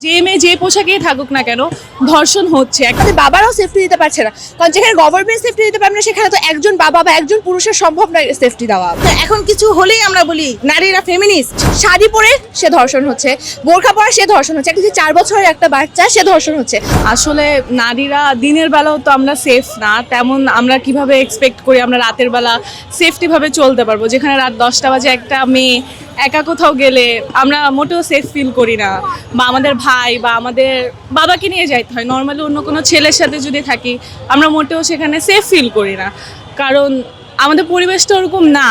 যে মেয়ে যে পোশাকেই থাকুক না কেন ধর্ষণ হচ্ছে। আমাদের বাবারাও সেফটি দিতে পারছে না, কারণ যেখানে গভর্নমেন্ট সেফটি দিতে পারবে না সেখানে তো একজন বাবা বা একজন পুরুষের সম্ভব নয় সেফটি দেওয়া। তো এখন কিছু হলেই আমরা বলি নারীরা ফেমিনিস্ট। শাড়ি পরে সে ধর্ষণ হচ্ছে, বোরখা পরে সে ধর্ষণ হচ্ছে, একটা যে 4 বছরের একটা বাচ্চা সে ধর্ষণ হচ্ছে। আসলে নারীরা দিনের বেলাও তো আমরা সেফ না, তেমন আমরা কিভাবে এক্সপেক্ট করি আমরা রাতের বেলা সেফটিভাবে চলতে পারবো, যেখানে রাত 10টা বাজে একটা মেয়ে একা কোথাও গেলে আমরা মোটেও সেফ ফিল করি না, বা আমাদের ভাই বা আমাদের বাবাকে নিয়ে যাইতে হয়। নর্মালি অন্য কোনো ছেলের সাথে যদি থাকি আমরা মোটেও সেখানে সেফ ফিল করি না, কারণ আমাদের পরিবেশটা ওরকম না।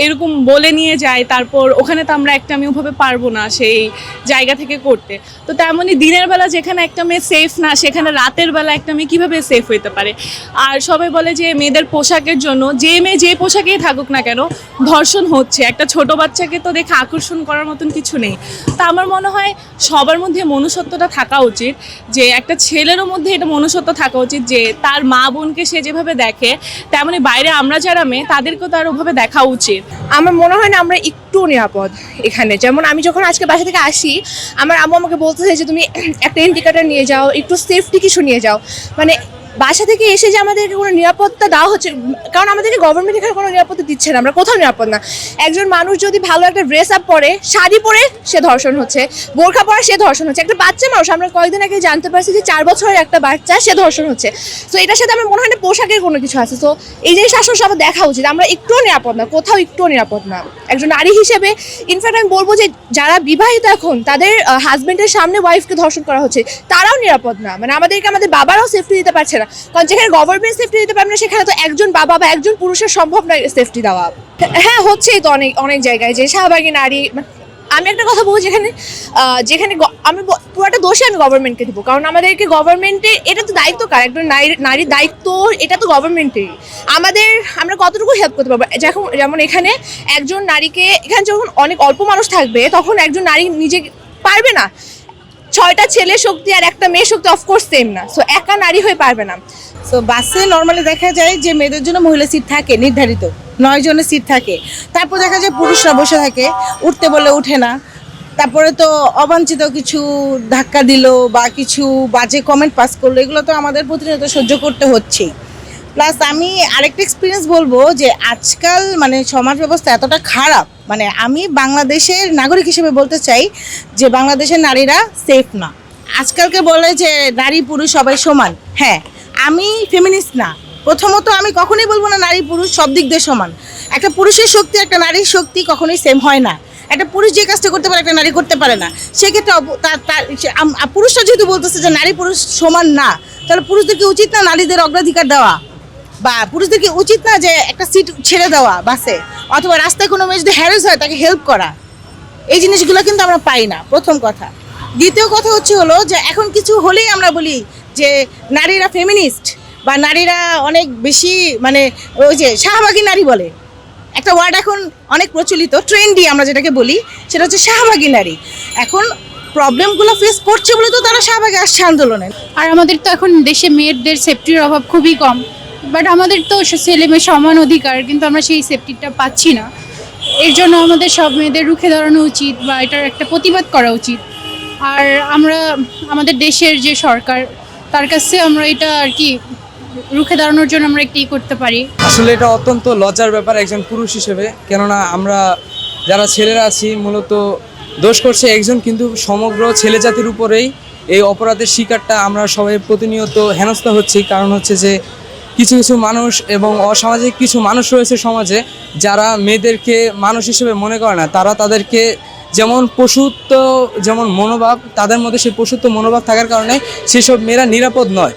এরকম বলে নিয়ে যায়, তারপর ওখানে তো আমরা একটা মেয়েভাবে পারবো না সেই জায়গা থেকে করতে। তো তেমনই দিনের বেলা যেখানে একটা মেয়ে সেফ না, সেখানে রাতের বেলা একটা মেয়ে কীভাবে সেফ হইতে পারে। আর সবাই বলে যে মেয়েদের পোশাকের জন্য যে মেয়ে যে পোশাকেই থাকুক না কেন ধর্ষণ হচ্ছে। একটা ছোট বাচ্চাকে তো দেখে আকর্ষণ করার মতন কিছু নেই। তা আমার মনে হয় সবার মধ্যে মনুষ্যত্বটা থাকা উচিত, যে একটা ছেলেরও মধ্যে এটা মনুষ্যত্ব থাকা উচিত যে তার মা বোনকে সে যেভাবে দেখে তেমনি বাইরে আমরা যারা মেয়ে তাদেরকেও তার ওভাবে দেখা উচিত। আমার মনে হয় না আমরা একটু নিরাপদ এখানে। যেমন আমি যখন আজকে বাসা থেকে আসি, আমার আম্মু আমাকে বলতেছে যে তুমি একটা ইন্ডিকেটর নিয়ে যাও, একটু সেফটি কিছু নিয়ে যাও। মানে বাসা থেকে এসে যে আমাদেরকে কোনো নিরাপত্তা দেওয়া হচ্ছে, কারণ আমাদেরকে গভর্নমেন্ট এখানে কোনো নিরাপত্তা দিচ্ছে না, আমরা কোথাও নিরাপদ না। একজন মানুষ যদি ভালো একটা ড্রেস আপ পরে, শাড়ি পরে সে ধর্ষণ হচ্ছে, বোরখা পরে সে ধর্ষণ হচ্ছে। একটা বাচ্চা মানুষ, আমরা কয়েকদিন আগে জানতে পারছি যে 4 বছরের একটা বাচ্চা সে ধর্ষণ হচ্ছে। তো এটার সাথে আমার মনে হয় না পোশাকের কোনো কিছু আছে। তো এই জিনিসটা আসলে সবার দেখা উচিত। আমরা একটুও নিরাপদ না, কোথাও একটুও নিরাপদ না একজন নারী হিসেবে। ইনফ্যাক্ট আমি বলবো যে যারা বিবাহিত এখন তাদের হাজবেন্ডের সামনে ওয়াইফকে ধর্ষণ করা হচ্ছে, তারাও নিরাপদ না। মানে আমাদেরকে আমাদের বাবারাও সেফটি দিতে পারছে না, কারণ যেখানে গভর্নমেন্ট সেফটি দিতে পারবে না সেখানে তো একজন বাবা বা একজন পুরুষের সম্ভব নয় সেফটি দেওয়া। হ্যাঁ, হচ্ছেই তো অনেক অনেক জায়গায় যে শাহবাগী নারী। আমি একটা কথা বলবো, যেখানে আমি পুরোটা দোষে আমি গভর্নমেন্টকে দেবো, কারণ আমাদেরকে গভর্নমেন্টের এটা তো দায়িত্ব কার, একজন নারীর দায়িত্ব এটা তো গভর্নমেন্টেরই। আমরা কতটুকু হেল্প করতে পারবো। যেমন এখানে একজন নারীকে, এখানে যখন অনেক অল্প মানুষ থাকবে তখন একজন নারী নিজে পারবে না। 6টা ছেলে শক্তি আর একটা মেয়ে শক্তি অফকোর্স সেম না, সো একা নারী হয়ে পারবে না। তো বাসে নর্মালি দেখা যায় যে মেয়েদের জন্য মহিলা সিট থাকে নির্ধারিত, 9 জনের সিট থাকে। তারপর দেখা যায় পুরুষরা বসে থাকে, উঠতে বললে উঠে না। তারপরে তো অবাঞ্ছিত কিছু ধাক্কা দিল বা কিছু বাজে কমেন্ট পাস করলো, এগুলো তো আমাদের প্রতিনিয়ত সহ্য করতে হচ্ছেই। প্লাস আমি আরেকটা এক্সপিরিয়েন্স বলবো যে আজকাল মানে সমাজ ব্যবস্থা এতটা খারাপ, মানে আমি বাংলাদেশের নাগরিক হিসেবে বলতে চাই যে বাংলাদেশের নারীরা সেফ না। আজকালকে বলে যে নারী পুরুষ সবাই সমান। হ্যাঁ, আমি ফেমিনিস্ট না। প্রথমত আমি কখনোই বলবো না নারী পুরুষ সব দিক দিয়ে সমান। একটা পুরুষের শক্তি একটা নারীর শক্তি কখনোই সেম হয় না। একটা পুরুষ যে কাজটা করতে পারে একটা নারী করতে পারে না। সেক্ষেত্রে পুরুষরা যেহেতু বলতেছে যে নারী পুরুষ সমান না, তাহলে পুরুষদেরকে উচিত না নারীদের অগ্রাধিকার দেওয়া, বা পুরুষদেরকে উচিত না যে একটা সিট ছেড়ে দেওয়া বাসে, অথবা রাস্তায় কোনো মেয়ে যদি হ্যারাস হয় তাকে হেল্প করা। এই জিনিসগুলো কিন্তু আমরা পাই না, প্রথম কথা। দ্বিতীয় কথা হলো যে এখন কিছু হলেই আমরা বলি যে নারীরা ফেমিনিস্ট, বা নারীরা অনেক বেশি মানে ওই যে শাহবাগী নারী বলে একটা ওয়ার্ড এখন অনেক প্রচলিত, ট্রেন্ডি আমরা যেটাকে বলি, সেটা হচ্ছে শাহবাগী নারী। এখন প্রবলেমগুলো ফেস করছে বলে তো তারা শাহবাগে আসছে আন্দোলনে। আর আমাদের তো এখন দেশে মেয়েদের সেফটির অভাব খুবই কম, বাট আমাদের তো ছেলে মেয়ে সমান অধিকার, কিন্তু আমরা সেই সেফটিটা পাচ্ছি না। এর জন্য আমাদের সব মেয়েদের রুখে দাঁড়ানো উচিত, বা এটার একটা প্রতিবাদ করা উচিত। আর আমরা আমাদের দেশের যে সরকার, তার কাছে আমরা এটা আর কি রুখে দাঁড়ানোর জন্য আমরা একটি করতে পারি। আসলে এটা অত্যন্ত লজ্জার ব্যাপার একজন পুরুষ হিসেবে, কেননা আমরা যারা ছেলেরা আছি মূলত দোষ করছে একজন, কিন্তু সমগ্র ছেলে জাতির উপরেই এই অপরাধের শিকারটা আমরা সবাই প্রতিনিয়ত হেনস্থা হচ্ছি। কারণ হচ্ছে যে কিছু কিছু মানুষ এবং অসামাজিক কিছু মানুষ রয়েছে সমাজে, যারা মেয়েদেরকে মানুষ হিসেবে মনে করে না। তারা তাদেরকে যেমন পশুত্ব যেমন মনোভাব, তাদের মধ্যে সেই পশুত্ব মনোভাব থাকার কারণে সেসব মেয়েরা নিরাপদ নয়।